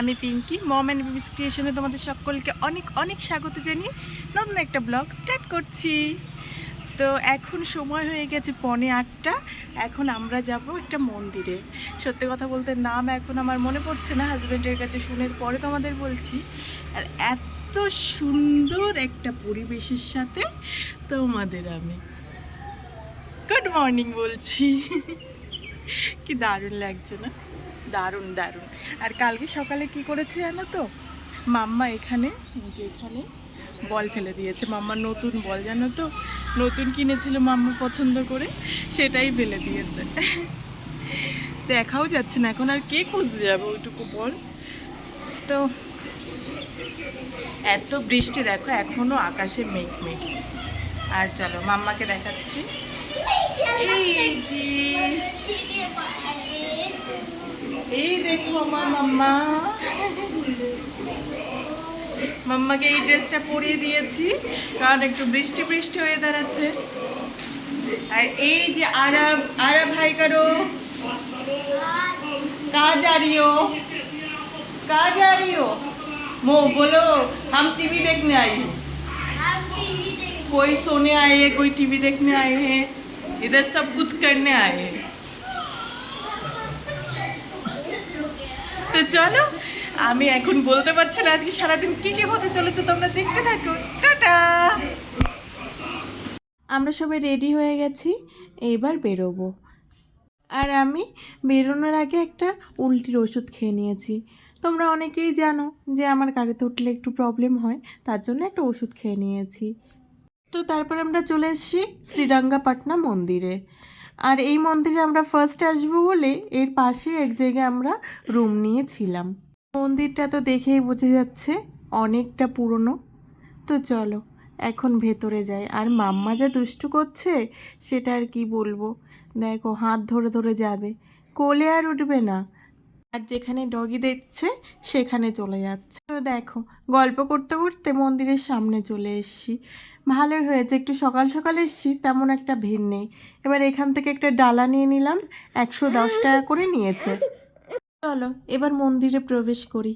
আমি পিঙ্কি, মম and babies ক্রিয়েশনে তোমাদের সকলকে অনেক অনেক স্বাগত জানিয়ে নতুন একটা ব্লগ স্টার্ট করছি। তো এখন সময় হয়ে গেছে 7:45। এখন আমরা যাব একটা মন্দিরে। সত্যি কথা বলতে নাম এখন আমার মনে পড়ছে না, হাজব্যান্ডের কাছে শুনে পরে তোমাদের বলছি। আর এত সুন্দর একটা পরিবেশের সাথে তোমাদের আমি গুড মর্নিং বলছি। কি দারুণ লাগছে না? দারুণ দারুণ। আর কালকে সকালে কি করেছে জানো তো, মাম্মা এখানে বল ফেলে দিয়েছে। মাম্মার নতুন বল জানো তো, নতুন কিনেছিল মাম্মা পছন্দ করে, সেটাই ফেলে দিয়েছে। দেখাও যাচ্ছে না এখন, আর কে খুঁজতে যাবে ওইটুকু বল। তো এত বৃষ্টি দেখো, এখনো আকাশে মেঘ মেঘ। আর চলো মাম্মাকে দেখাচ্ছি। এই যে এই দেখো আমার মাম্মা, মাম্মাকে এই ড্রেসটা পরিয়ে দিয়েছি কারণ একটু বৃষ্টি বৃষ্টি ওয়েদার আছে। আর এই যে আরব ভাই কারো कहाँ जा रही हो, कहाँ जा रही हो? मो बोलो हम टीवी देखने आई हैं। कोई सोने आए हैं, कोई टीवी देखने आए हैं, इधर सब कुछ करने आए हैं। তো চলো, আমি এখন বলতে পারছি না আজকে সারাদিন কি কি হতে চলেছে, তোমরা দেখতে থাকো। টাটা। আমরা সবাই রেডি হয়ে গেছি, এবার বেরোবো। আর আমি বেরোনোর আগে একটা উল্টির ওষুধ খেয়ে নিয়েছি। তোমরা অনেকেই জানো যে আমার গাড়িতে উঠলে একটু প্রবলেম হয়, তার জন্য একটা ওষুধ খেয়ে নিয়েছি। তো তারপর আমরা চলে এসেছি শ্রীরঙ্গাপাটনা মন্দিরে। আর এই মন্দিরে আমরা ফার্স্ট আসবো বলে এর পাশে এক জায়গায় আমরা রুম নিয়েছিলাম। মন্দিরটা তো দেখেই বোঝা যাচ্ছে অনেকটা পুরনো। তো চলো এখন ভেতরে যাই। আর মাম্মা যা দুষ্টু করছে সেটা আর কি বলবো, দেখো হাত ধরে ধরে যাবে, কোলে আর উঠবে না। আর যেখানে ডগি দেখছে সেখানে চলে যাচ্ছে। তো দেখো গল্প করতে করতে মন্দিরের সামনে চলে এসেছি। ভালোই হয়েছে, একটু সকাল সকাল এসেছি, তেমন একটা ভিড় নেই। এবার এখান থেকে একটা ডালা নিয়ে নিলাম, 110 টাকা করে নিয়েছে। চলো এবার মন্দিরে প্রবেশ করি।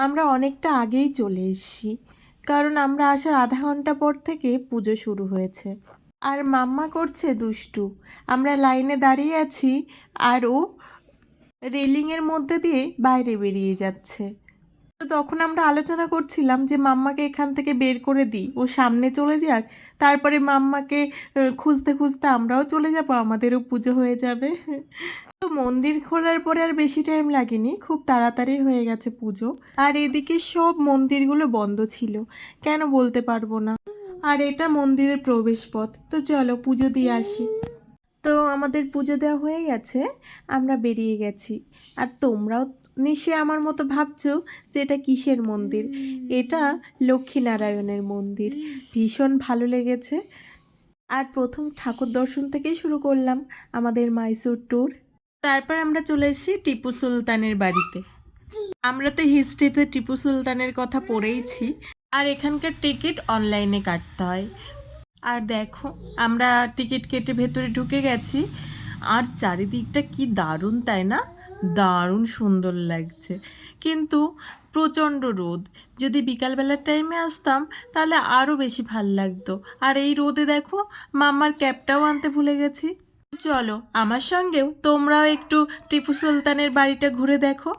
আমরা অনেকটা আগেই চলে এসেছি, কারণ আমরা আসার আধা ঘন্টা পর থেকে পুজো শুরু হয়েছে। আর মাম্মা করছে দুষ্টু। আমরা লাইনে দাঁড়িয়ে আছি আর ও রেলিংয়ের মধ্যে দিয়ে বাইরে বেরিয়ে যাচ্ছে। তো তখন আমরা আলোচনা করছিলাম যে মাম্মাকে এখান থেকে বের করে দিই, ও সামনে চলে যাক, তারপরে মাম্মাকে খুঁজতে খুঁজতে আমরাও চলে যাব, আমাদেরও পুজো হয়ে যাবে। তো মন্দির খোলার পরে আর বেশি টাইম লাগেনি, খুব তাড়াতাড়ি হয়ে গেছে পুজো। আর এদিকে সব মন্দিরগুলো বন্ধ ছিল, কেন বলতে পারবো না। আর এটা মন্দিরের প্রবেশপথ। তো চলো পুজো দিয়ে আসি। তো আমাদের পুজো দেওয়া হয়ে গেছে, আমরা বেরিয়ে গেছি। আর তোমরাও নিশ্চয়ই আমার মতো ভাবছো যে এটা কিসের মন্দির। এটা লক্ষ্মীনারায়ণের মন্দির। ভীষণ ভালো লেগেছে। আর প্রথম ঠাকুর দর্শন থেকেই শুরু করলাম আমাদের মাইসোর ট্যুর। তারপর আমরা চলে এসেছি টিপু সুলতানের বাড়িতে। আমরা তো হিস্ট্রিতে টিপু সুলতানের কথা পড়েইছি। আর এখানকার টিকিট অনলাইনে কাটতে হয়। আর দেখো আমরা টিকিট কেটে ভেতরে ঢুকে গেছি। আর চারিদিকটা কি দারুণ, তাই না? দারুণ সুন্দর লাগছে, কিন্তু প্রচণ্ড রোদ। যদি বিকালবেলার টাইমে আসতাম তাহলে আরও বেশি ভাল লাগতো। আর এই রোদে দেখো মাম্মার ক্যাপটাও আনতে ভুলে গেছি। চলো আমার সঙ্গেও তোমরাও একটু টিপু সুলতানের বাড়িটা ঘুরে দেখো।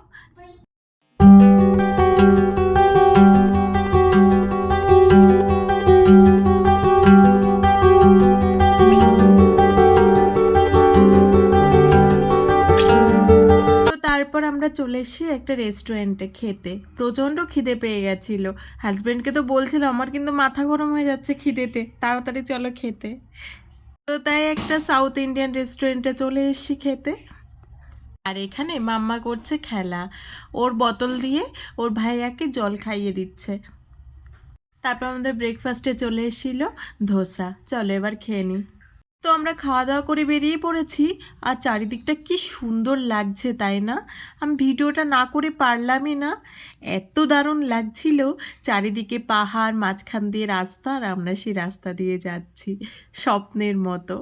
তারপর আমরা চলে এসেছি একটা রেস্টুরেন্টে খেতে। প্রচণ্ড খিদে পেয়ে গেছিলো। হাজব্যান্ডকে তো বলছিলাম আমার কিন্তু মাথা গরম হয়ে যাচ্ছে খিদেতে, তাড়াতাড়ি চলো খেতে। তো তাই একটা সাউথ ইন্ডিয়ান রেস্টুরেন্টে চলে এসেছি খেতে। আর এখানে মাম্মা করছে খেলা, ওর বোতল দিয়ে ওর ভাইয়াকে জল খাইয়ে দিচ্ছে। তারপর আমাদের ব্রেকফাস্টে চলে এসেছিল ধোসা। চলো এবার খেয়ে নিই। তো আমরা খাওয়া দাওয়া করে বেরিয়ে পড়েছি। আর চারিদিকটা কি সুন্দর লাগছে তাই না? আমি ভিডিওটা না করে পারলামই না, এত দারুণ লাগছিল। চারিদিকে পাহাড়, মাঝখান দিয়ে রাস্তা, আর আমরা সেই রাস্তা দিয়ে যাচ্ছি স্বপ্নের মতো।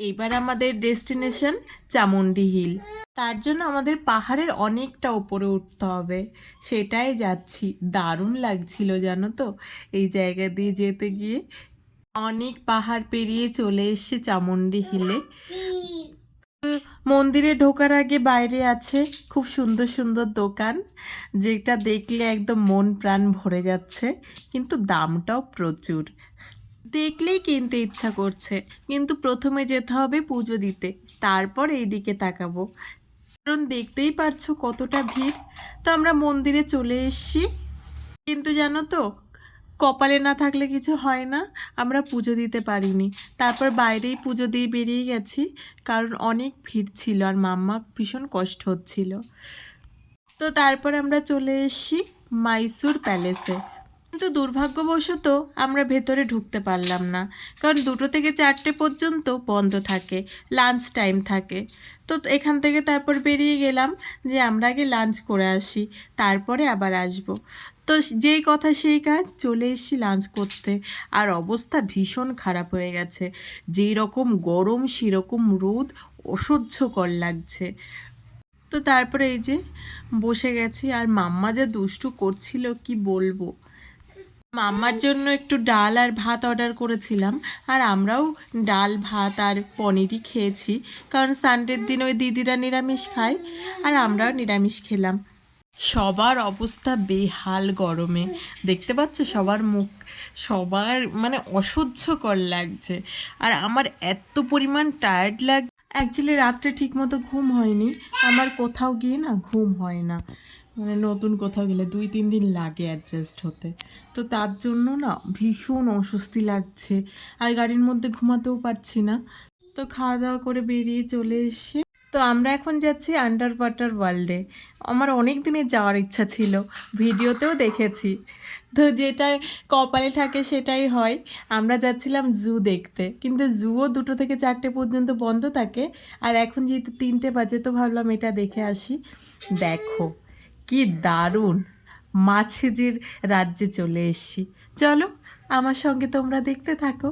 এবার আমাদের ডেস্টিনেশন চামুন্ডি হিল। তার জন্য আমাদের পাহাড়ের অনেকটা উপরে উঠতে হবে, সেটাই যাচ্ছি। দারুণ লাগছিল জানো তো এই জায়গা দিয়ে যেতে গিয়ে। অনেক পাহাড় পেরিয়ে চলে এসেছি চামুন্ডি হিলে। মন্দিরে ঢোকার আগে বাইরে আছে খুব সুন্দর সুন্দর দোকান, যেটা দেখলে একদম মন প্রাণ ভরে যাচ্ছে, কিন্তু দামটাও প্রচুর। দেখলেই কিনতে ইচ্ছা করছে, কিন্তু প্রথমে যেতে হবে পুজো দিতে, তারপর এই দিকে তাকাবো, কারণ দেখতেই পারছো কতটা ভিড়। তো আমরা মন্দিরে চলে এসেছি, কিন্তু জানো তো কপালে না থাকলে কিছু হয় না, আমরা পুজো দিতে পারিনি। তারপর বাইরেই পুজো দিয়ে বেরিয়ে গেছি, কারণ অনেক ভিড় ছিল আর মাম্মা ভীষণ কষ্ট হচ্ছিল। তো তারপর আমরা চলে এসেছি মাইসুর প্যালেসে, কিন্তু দুর্ভাগ্যবশত আমরা ভেতরে ঢুকতে পারলাম না, কারণ 2টো থেকে 4টে পর্যন্ত বন্ধ থাকে, লাঞ্চ টাইম থাকে। তো এখান থেকে তারপর বেরিয়ে গেলাম যে আমরা আগে লাঞ্চ করে আসি, তারপরে আবার আসব। তো যেই কথা সেই কাজ, চলে এসেছি লাঞ্চ করতে, আর অবস্থা ভীষণ খারাপ হয়ে গেছে। যেই রকম গরম সেরকম রোদ, অসহ্যকর লাগছে। তো তারপরে এই যে বসে গেছি, আর মাম্মা যা দুষ্টু করছিল কি বলবো। মাম্মার জন্য একটু ডাল আর ভাত অর্ডার করেছিলাম, আর আমরাও ডাল ভাত আর পনিরই খেয়েছি, কারণ সানডের দিন ওই দিদিরা নিরামিষ খায় আর আমরাও নিরামিষ খেলাম। সবার অবস্থা বেহাল গরমে, দেখতে পাচ্ছ সবার মুখ, সবার মানে অসহ্যকর লাগছে। আর আমার এত পরিমাণ টায়ার্ড লাগ, অ্যাকচুয়ালি রাত্রে ঠিকমতো ঘুম হয়নি আমার, কোথাও গিয়ে না ঘুম হয় না, মানে নতুন কোথাও গেলে 2-3 দিন লাগে অ্যাডজাস্ট হতে। তো তার জন্য না ভীষণ অস্বস্তি লাগছে, আর গাড়ির মধ্যে ঘুমাতেও পারছি না। তো খাওয়া দাওয়া করে বেরিয়ে চলে এসে, তো আমরা এখন যাচ্ছি আন্ডার ওয়াটার ওয়ার্ল্ডে। আমার অনেক দিনের যাওয়ার ইচ্ছা ছিল, ভিডিওতেও দেখেছি, তো যেটা কপালে থাকে সেটাই হয়। আমরা যাচ্ছিলাম জু দেখতে, কিন্তু জুও 2টো থেকে 4টে পর্যন্ত বন্ধ থাকে, আর এখন যেহেতু 3টে বাজে, তো ভাবলাম এটা দেখে আসি। দেখো কি দারুণ, মাছেদের রাজ্যে চলে এসেছি। চলো আমার সঙ্গে তোমরা দেখতে থাকো।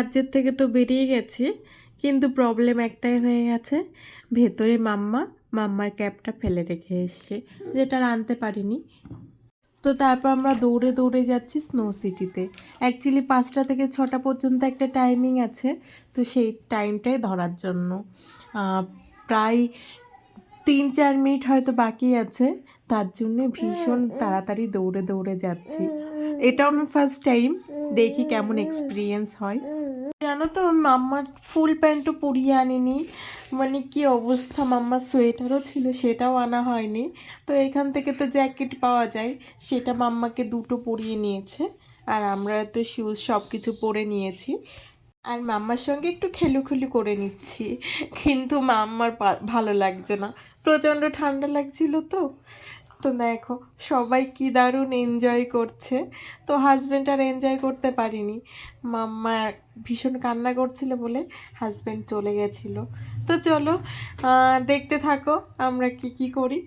বাজেট থেকে তো বেরিয়ে গেছে, কিন্তু প্রবলেম একটাই হয়ে গেছে, ভেতরে মাম্মার ক্যাপটা ফেলে রেখে এসছে, যেটা আর আনতে পারিনি। তো তারপর আমরা দৌড়ে দৌড়ে যাচ্ছি স্নো সিটিতে। অ্যাকচুয়ালি 5টা থেকে 6টা পর্যন্ত একটা টাইমিং আছে, তো সেই টাইমটাই ধরার জন্য প্রায় 3-4 মিনিট হয়তো বাকি আছে, তার জন্য ভীষণ তাড়াতাড়ি দৌড়ে দৌড়ে যাচ্ছি। এটাও আমি ফার্স্ট টাইম, দেখি কেমন এক্সপিরিয়েন্স হয়। জানো তো মাম্মার ফুল প্যান্টও পরিয়ে আনিনি, মানে কি অবস্থা। মাম্মার সোয়েটারও ছিল, সেটাও আনা হয়নি। তো এখান থেকে তো জ্যাকেট পাওয়া যায়, সেটা মাম্মাকে 2টো পরিয়ে নিয়েছে, আর আমরা তো শুজ সব কিছু পরে নিয়েছি। আর মাম্মার সঙ্গে একটু খেলুখেলু করে নিচ্ছি, কিন্তু মাম্মার ভালো লাগছে না, প্রচণ্ড ঠান্ডা লাগছিল তো। তো দেখো সবাই কি দারুণ এনজয় করছে, তো হাজব্যান্ড আর এনজয় করতে পারিনি। মাম্মা ভীষণ কান্না করছিল বলে হাজব্যান্ড চলে গেছিলো। তো চলো দেখতে থাকো আমরা কি করি।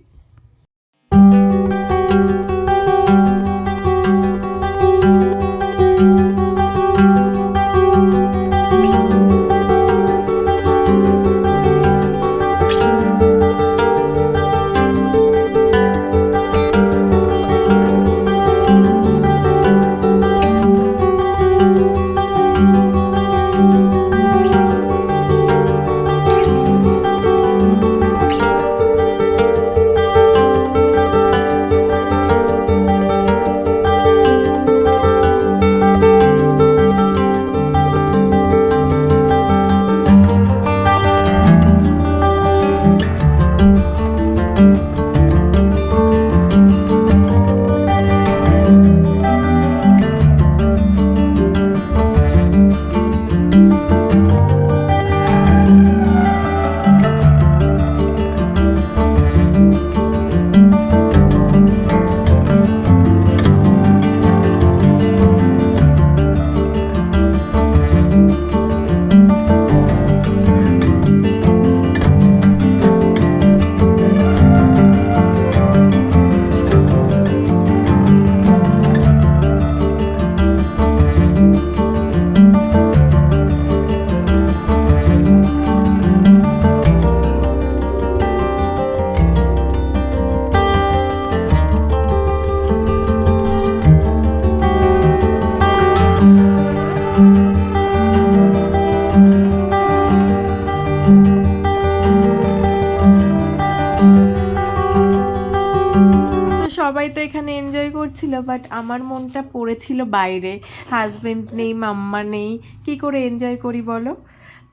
সবাই তো এখানে এনজয় করছিল, বাট আমার মনটা পড়েছিল বাইরে। হাজব্যান্ড নেই, মাম্মা নেই, কি করে এনজয় করি বলো।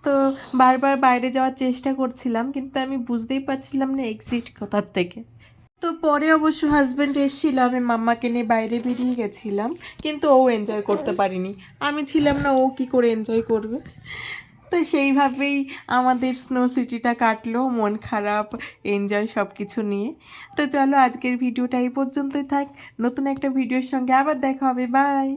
তো বারবার বাইরে যাওয়ার চেষ্টা করছিলাম, কিন্তু আমি বুঝতেই পারছিলাম না এক্সিট কোথার থেকে। তো পরে অবশ্য হাজব্যান্ড এসেছিল, আমি মাম্মাকে নিয়ে বাইরে বেরিয়ে গেছিলাম, কিন্তু ও এনজয় করতে পারিনি। আমি ছিলাম না, ও কি করে এনজয় করবে। তো সেইভাবেই আমাদের স্নো সিটিটা কাটলো, মন খারাপ, এনজয় সব কিছু নিয়ে। তো চলো আজকের ভিডিওটা এই পর্যন্তই থাক, নতুন একটা ভিডিওর সঙ্গে আবার দেখা হবে, বাই।